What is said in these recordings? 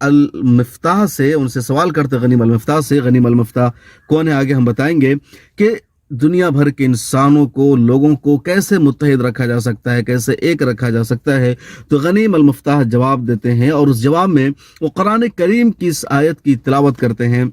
المفتاح سے ان سے سوال کرتے غنیم المفتاح سے. غنیم المفتاح کون ہے آگے ہم بتائیں گے کہ دنیا بھر کے انسانوں کو, لوگوں کو کیسے متحد رکھا جا سکتا ہے, کیسے ایک رکھا جا سکتا ہے. تو غنیم المفتاح جواب دیتے ہیں اور اس جواب میں وہ قرآن کریم کی اس آیت کی تلاوت کرتے ہیں.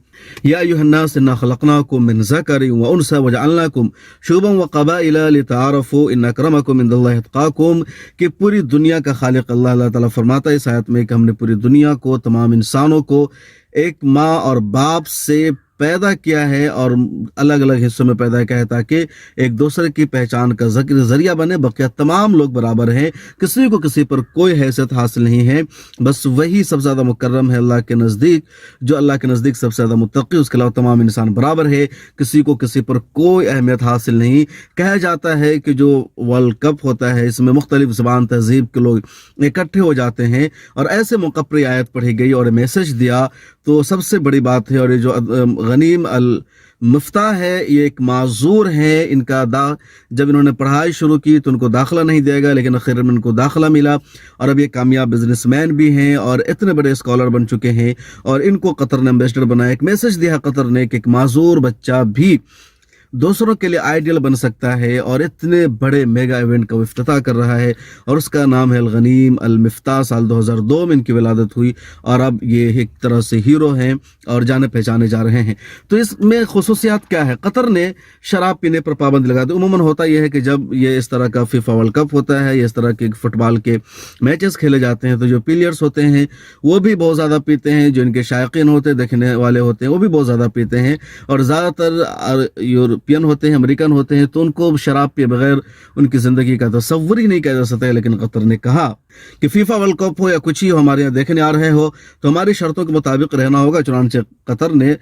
یا ایھا الناس انا خلقناکم من ذکر و انثی وجعلناکم شعوبا وقبائل لتعارفوا ان اکرمکم عند اللہ اتقاکم. کہ پوری دنیا کا خالق اللہ تعالیٰ فرماتا ہے اس آیت میں کہ ہم نے پوری دنیا کو, تمام انسانوں کو ایک ماں اور باپ سے پیدا کیا ہے اور الگ الگ حصوں میں پیدا کیا ہے تاکہ ایک دوسرے کی پہچان کا ذریعہ بنے. بقیہ تمام لوگ برابر ہیں, کسی کو کسی پر کوئی حیثیت حاصل نہیں ہے. بس وہی سب سے زیادہ مکرم ہے اللہ کے نزدیک, جو اللہ کے نزدیک سب سے زیادہ متقی, اس کے علاوہ تمام انسان برابر ہے, کسی کو کسی پر کوئی اہمیت حاصل نہیں. کہا جاتا ہے کہ جو ورلڈ کپ ہوتا ہے اس میں مختلف زبان تہذیب کے لوگ اکٹھے ہو جاتے ہیں اور ایسے موقع پر یہ آیت پڑھی گئی اور میسج دیا تو سب سے بڑی بات ہے. اور یہ جو غنیم المفتاح ہے یہ ایک معذور ہے. ان کا جب انہوں نے پڑھائی شروع کی تو ان کو داخلہ نہیں دیا گیا, لیکن آخر میں ان کو داخلہ ملا اور اب یہ کامیاب بزنس مین بھی ہیں اور اتنے بڑے اسکالر بن چکے ہیں. اور ان کو قطر نے امبیسڈر بنایا. ایک میسج دیا قطر نے کہ ایک معذور بچہ بھی دوسروں کے لیے آئیڈیل بن سکتا ہے اور اتنے بڑے میگا ایونٹ کا افتتاح کر رہا ہے اور اس کا نام ہے الغنیم المفتاح. سال 2002 میں ان کی ولادت ہوئی اور اب یہ ایک طرح سے ہیرو ہیں اور جانے پہچانے جا رہے ہیں. تو اس میں خصوصیات کیا ہے؟ قطر نے شراب پینے پر پابندی لگا دی. عموماً ہوتا یہ ہے کہ جب یہ اس طرح کا فیفا ورلڈ کپ ہوتا ہے یا اس طرح کے فٹ بال کے میچز کھیلے جاتے ہیں تو جو پلیئرز ہوتے ہیں وہ بھی بہت زیادہ پیتے ہیں, جو ان کے شائقین ہوتے ہیں, دیکھنے والے ہوتے ہیں, وہ بھی بہت زیادہ پیتے ہیں. اور زیادہ تر یورپین ہوتے ہیں, امریکن ہوتے ہیں, تو ان کو شراب پیے بغیر ان کی زندگی کا تصور ہی نہیں کیا جا سکتا ہے. لیکن قطر نے کہا کہ فیفا ورلڈ کپ ہو یا کچھ ہی ہو, ہمارے یہاں دیکھنے آ رہے ہو تو ہماری شرطوں کے مطابق رہنا ہوگا. چنانچہ قطر نے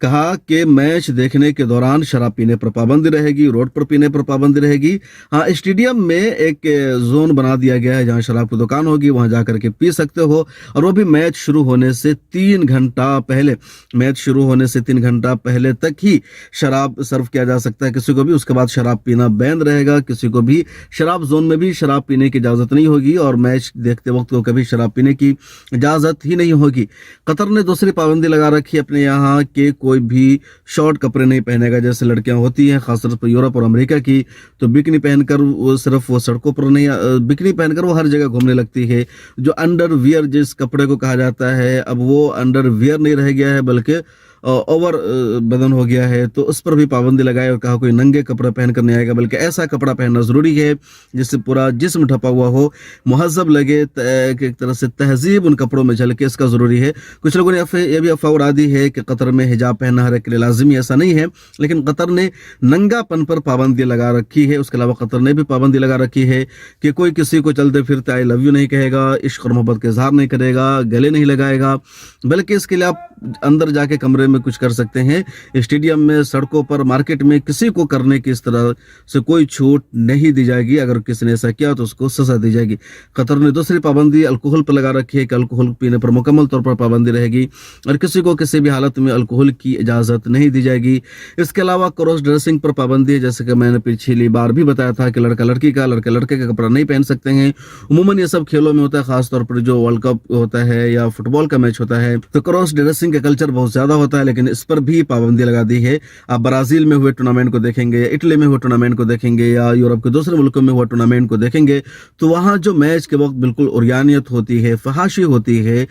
کہا کہ میچ دیکھنے کے دوران شراب پینے پر پابندی رہے گی, روڈ پر پینے پر پابندی رہے گی. ہاں, اسٹیڈیم میں ایک زون بنا دیا گیا ہے جہاں شراب کی دکان ہوگی, وہاں جا کر کے پی سکتے ہو, اور وہ بھی میچ شروع ہونے سے 3 گھنٹہ پہلے. میچ شروع ہونے سے 3 گھنٹہ پہلے تک ہی شراب سرو کیا جا سکتا ہے کسی کو بھی. اس کے بعد شراب پینا بین رہے گا, کسی کو بھی شراب زون میں بھی شراب پینے کی اجازت نہیں ہوگی اور میچ دیکھتے وقت کو کبھی شراب پینے کی اجازت ہی نہیں ہوگی. قطر نے دوسری پابندی لگا رکھی اپنے یہاں کہ کوئی بھی شارٹ کپڑے نہیں پہنے گا, جیسے لڑکیاں ہوتی ہیں خاص طور پر یورپ اور امریکہ کی, تو بکنی پہن کر وہ صرف وہ سڑکوں پر نہیں, بکنی پہن کر وہ ہر جگہ گھومنے لگتی ہے. جو انڈر ویئر جس کپڑے کو کہا جاتا ہے, اب وہ انڈر ویئر نہیں رہ گیا ہے بلکہ اوور بدن ہو گیا ہے, تو اس پر بھی پابندی لگائے اور کہا کوئی ننگے کپڑے پہن کر نہیں آئے گا بلکہ ایسا کپڑا پہننا ضروری ہے جس سے پورا جسم ڈھپا ہوا ہو, مہذب لگے, ایک طرح سے تہذیب ان کپڑوں میں جھلکے, اس کا ضروری ہے. کچھ لوگوں نے یہ بھی افواہ اڑا دی ہے کہ قطر میں حجاب پہننا ہر ایک کے لیے لازمی, ایسا نہیں ہے. لیکن قطر نے ننگا پن پر پابندی لگا رکھی ہے. اس کے علاوہ قطر نے بھی پابندی لگا رکھی ہے کہ کوئی کسی کو چلتے پھرتے آئی لو یو نہیں کہے گا, عشق اور محبت کا اظہار نہیں کرے گا, گلے نہیں لگائے گا, بلکہ اس کے لیے آپ اندر جا کے کمرے میں کچھ کر سکتے ہیں. اسٹیڈیم میں, سڑکوں پر, مارکیٹ میں کسی کو کرنے کی اس طرح سے کوئی چھوٹ نہیں دی جائے گی. اگر کسی نے ایسا کیا تو اس کو سزا دی جائے گی. قطر نے دوسری پابندی الکوہل پر لگا رکھی ہے کہ الکوہل پینے پر مکمل طور پر پابندی رہے گی اور کسی کو کسی بھی حالت میں الکوہل کی اجازت نہیں دی جائے گی. اس کے علاوہ کراس ڈریسنگ پر پابندی ہے, جیسے کہ میں نے پچھلی بار بھی بتایا تھا کہ لڑکا لڑکی کا, لڑکے لڑکے کا کپڑا نہیں پہن سکتے ہیں. عموماً یہ سب کھیلوں میں ہوتا ہے, خاص طور پر جو ورلڈ کپ ہوتا ہے یا فٹ بال کا میچ ہوتا ہے تو کراس ڈریسنگ کا کلچر بہت زیادہ ہوتا ہے, لیکن اس پر بھی پابندی لگا دی ہے. آپ برازیل میں ہوئے ٹورنامنٹ کو دیکھیں گے, اٹلی میں ہوئے ٹورنامنٹ کو دیکھیں گے یا یورپ کے دوسرے ملکوں میں ہوئے ٹورنامنٹ کو دیکھیں گے تو وہاں جو میچ کے وقت بالکل عریانیت ہوتی ہے, فحاشی ہوتی ہے,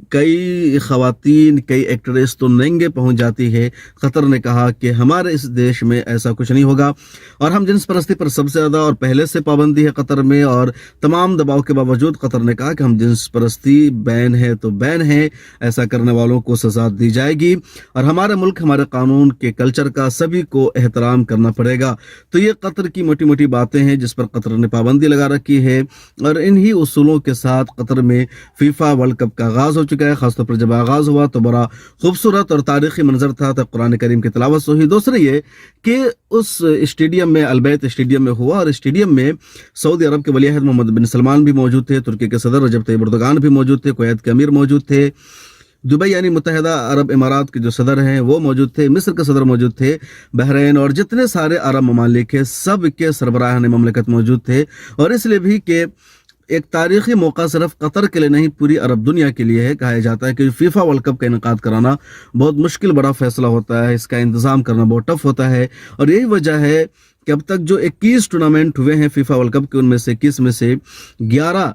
کئی خواتین, کئی ایکٹریس تو ننگے پہنچ جاتی ہے. قطر نے کہا کہ ہمارے اس دیش میں ایسا کچھ نہیں ہوگا اور ہم جنس پرستی پر سب سے زیادہ اور پہلے سے پابندی ہے قطر میں, اور تمام دباؤ کے باوجود قطر نے کہا کہ ہم جنس پرستی بین ہے تو بین ہے, ایسا کرنے والوں کو سزا دی جائے گی اور ہمارے ملک, ہمارے قانون کے کلچر کا سبھی کو احترام کرنا پڑے گا. تو یہ قطر کی موٹی موٹی باتیں ہیں جس پر قطر نے پابندی لگا رکھی ہے اور انہی اصولوں کے ساتھ قطر میں فیفا ورلڈ کپ کا آغاز ہو چکا ہے. خاص طور پر جب آغاز ہوا تو بڑا خوبصورت اور تاریخی منظر تھا, تو قرآن کریم کی تلاوت سے ہوئی. دوسرے یہ کہ اس اسٹیڈیم میں, البیت اسٹیڈیم میں ہوا, اور اسٹیڈیم میں سعودی عرب کے ولی عہد محمد بن سلمان بھی موجود تھے, ترکی کے صدر رجب طیب اردوغان بھی موجود تھے, کویت کے امیر موجود تھے, دبئی یعنی متحدہ عرب امارات کے جو صدر ہیں وہ موجود تھے, مصر کے صدر موجود تھے, بحرین اور جتنے سارے عرب ممالک ہیں سب کے سربراہان مملکت موجود تھے. اور اس لیے بھی کہ ایک تاریخی موقع صرف قطر کے لیے نہیں پوری عرب دنیا کے لیے ہے. کہا جاتا ہے کہ فیفا ورلڈ کپ کا انعقاد کرانا بہت مشکل بڑا فیصلہ ہوتا ہے, اس کا انتظام کرنا بہت ٹف ہوتا ہے, اور یہی وجہ ہے کہ اب تک جو 21 ٹورنامنٹ ہوئے ہیں فیفا ورلڈ کپ کے, ان میں سے 21 میں سے 11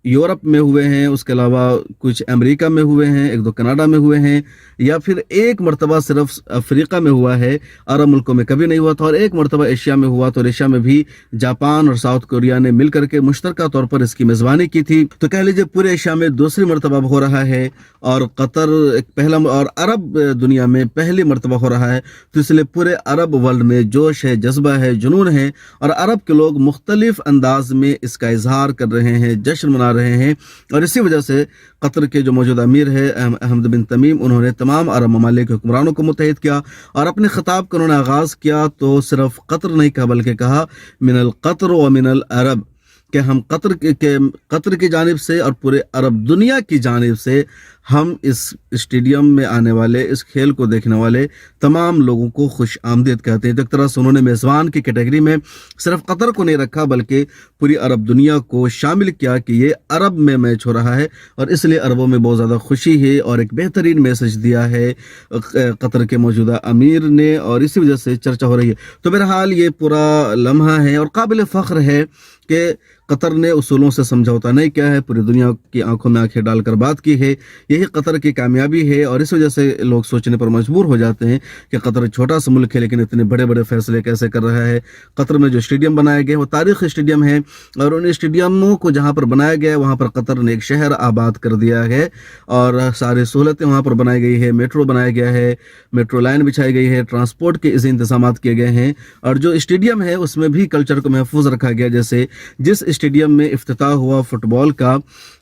یورپ میں ہوئے ہیں, اس کے علاوہ کچھ امریکہ میں ہوئے ہیں, ایک دو کینیڈا میں ہوئے ہیں, یا پھر ایک مرتبہ صرف افریقہ میں ہوا ہے, عرب ملکوں میں کبھی نہیں ہوا تھا, اور ایک مرتبہ ایشیا میں ہوا. تو ایشیا میں بھی جاپان اور ساؤتھ کوریا نے مل کر کے مشترکہ طور پر اس کی میزبانی کی تھی. تو کہہ لیجیے پورے ایشیا میں دوسری مرتبہ ہو رہا ہے, اور قطر ایک پہلا, اور عرب دنیا میں پہلی مرتبہ ہو رہا ہے. تو اس لیے پورے عرب ورلڈ میں جوش ہے, جذبہ ہے, جنون ہے, اور عرب کے لوگ مختلف انداز میں اس کا اظہار کر رہے ہیں, جشن منا رہے ہیں. اور اسی وجہ سے قطر کے جو موجودہ امیر ہے احمد بن تمیم, انہوں نے تمام عرب ممالک کے حکمرانوں کو متحد کیا, اور اپنے خطاب کا انہوں نے آغاز کیا تو صرف قطر نہیں کہا بلکہ کہا من القطر و من العرب, کہ ہم قطر کی جانب سے اور پورے عرب دنیا کی جانب سے ہم اس اسٹیڈیم میں آنے والے, اس کھیل کو دیکھنے والے تمام لوگوں کو خوش آمدید کہتے ہیں. تو ایک طرح سے انہوں نے میزبان کی کیٹیگری میں صرف قطر کو نہیں رکھا بلکہ پوری عرب دنیا کو شامل کیا کہ یہ عرب میں میچ ہو رہا ہے, اور اس لیے عربوں میں بہت زیادہ خوشی ہے, اور ایک بہترین میسج دیا ہے قطر کے موجودہ امیر نے, اور اسی وجہ سے چرچا ہو رہی ہے. تو بہرحال یہ پورا لمحہ ہے اور قابل فخر ہے کہ قطر نے اصولوں سے سمجھوتا نہیں کیا ہے, پوری دنیا کی آنکھوں میں آنکھیں ڈال کر بات کی ہے. یہی قطر کی کامیابی ہے, اور اس وجہ سے لوگ سوچنے پر مجبور ہو جاتے ہیں کہ قطر چھوٹا سا ملک ہے لیکن اتنے بڑے بڑے فیصلے کیسے کر رہا ہے. قطر میں جو اسٹیڈیم بنائے گئے وہ تاریخی اسٹیڈیم ہیں, اور ان اسٹیڈیموں کو جہاں پر بنایا گیا ہے وہاں پر قطر نے ایک شہر آباد کر دیا ہے, اور ساری سہولتیں وہاں پر بنائی گئی ہے, میٹرو بنایا گیا ہے, میٹرو لائن بچھائی گئی ہے, ٹرانسپورٹ کے انتظامات کیے گئے ہیں, اور جو اسٹیڈیم ہے اس میں بھی کلچر کو محفوظ رکھا گیا. جیسے جس اسٹیڈیم میں افتتاح ہوا فٹ بال کا,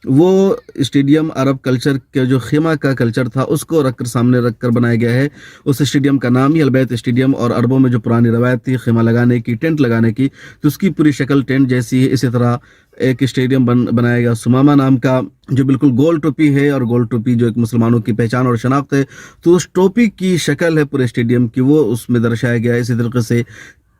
وہ اسٹیڈیم عرب کلچر کے جو خیمہ کا کلچر تھا اس کو سامنے رکھ کر بنایا گیا ہے. اس اسٹیڈیم کا نام ہی البیت اسٹیڈیم, اور عربوں میں جو پرانی روایت تھی خیمہ لگانے کی, ٹینٹ لگانے کی, تو اس کی پوری شکل ٹینٹ جیسی ہے. اسی طرح ایک اسٹیڈیم بنایا گیا سمامہ نام کا, جو بالکل گول ٹوپی ہے, اور گول ٹوپی جو ایک مسلمانوں کی پہچان اور شناخت ہے, تو اس ٹوپی کی شکل ہے پورے اسٹیڈیم کی, وہ اس میں درشایا گیا ہے. اسی طریقے سے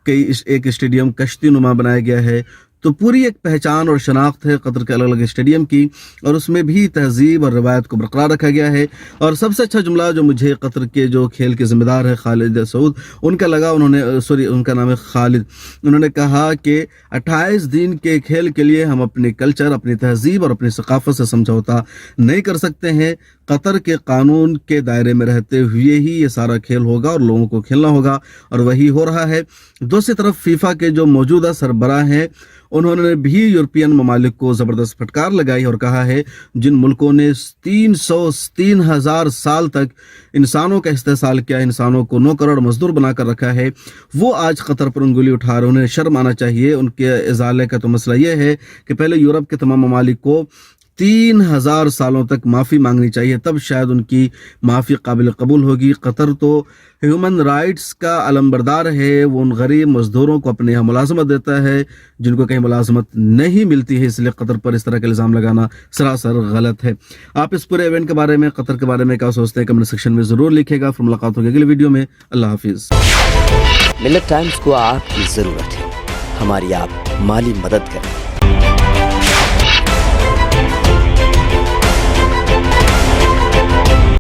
ایک اسٹیڈیم کشتی نما بنایا گیا ہے. تو پوری ایک پہچان اور شناخت ہے قطر کے الگ الگ اسٹیڈیم کی, اور اس میں بھی تہذیب اور روایت کو برقرار رکھا گیا ہے. اور سب سے اچھا جملہ جو مجھے قطر کے جو کھیل کے ذمہ دار ہے خالد سعود, ان کا لگا, ان کا نام ہے خالد, انہوں نے کہا کہ 28 دن کے کھیل کے لیے ہم اپنے کلچر, اپنی تہذیب اور اپنی ثقافت سے سمجھوتا نہیں کر سکتے ہیں. قطر کے قانون کے دائرے میں رہتے ہوئے ہی یہ سارا کھیل ہوگا اور لوگوں کو کھیلنا ہوگا, اور وہی ہو رہا ہے. دوسری طرف فیفا کے جو موجودہ سربراہ ہیں انہوں نے بھی یورپین ممالک کو زبردست پھٹکار لگائی اور کہا ہے جن ملکوں نے 3,000 سال تک انسانوں کا استحصال کیا, انسانوں کو نوکر اور مزدور بنا کر رکھا ہے, وہ آج قطر پر انگلی اٹھا رہے. انہیں شرم آنا چاہیے. ان کے ازالے کا تو مسئلہ یہ ہے کہ پہلے یورپ کے تمام ممالک کو 3,000 سالوں تک معافی مانگنی چاہیے, تب شاید ان کی معافی قابل قبول ہوگی. قطر تو ہیومن رائٹس کا علمبردار ہے, وہ ان غریب مزدوروں کو اپنے یہاں ملازمت دیتا ہے جن کو کہیں ملازمت نہیں ملتی ہے, اس لیے قطر پر اس طرح کا الزام لگانا سراسر غلط ہے. آپ اس پورے ایونٹ کے بارے میں, قطر کے بارے میں کیا سوچتے ہیں, کمنٹ سیکشن میں ضرور لکھے گا. پھر ملاقات ہوگی اگلی ویڈیو میں. اللہ حافظ. ملت ٹائمز کو آپ کی ضرورت ہے, ہماری آپ مالی مدد کریں.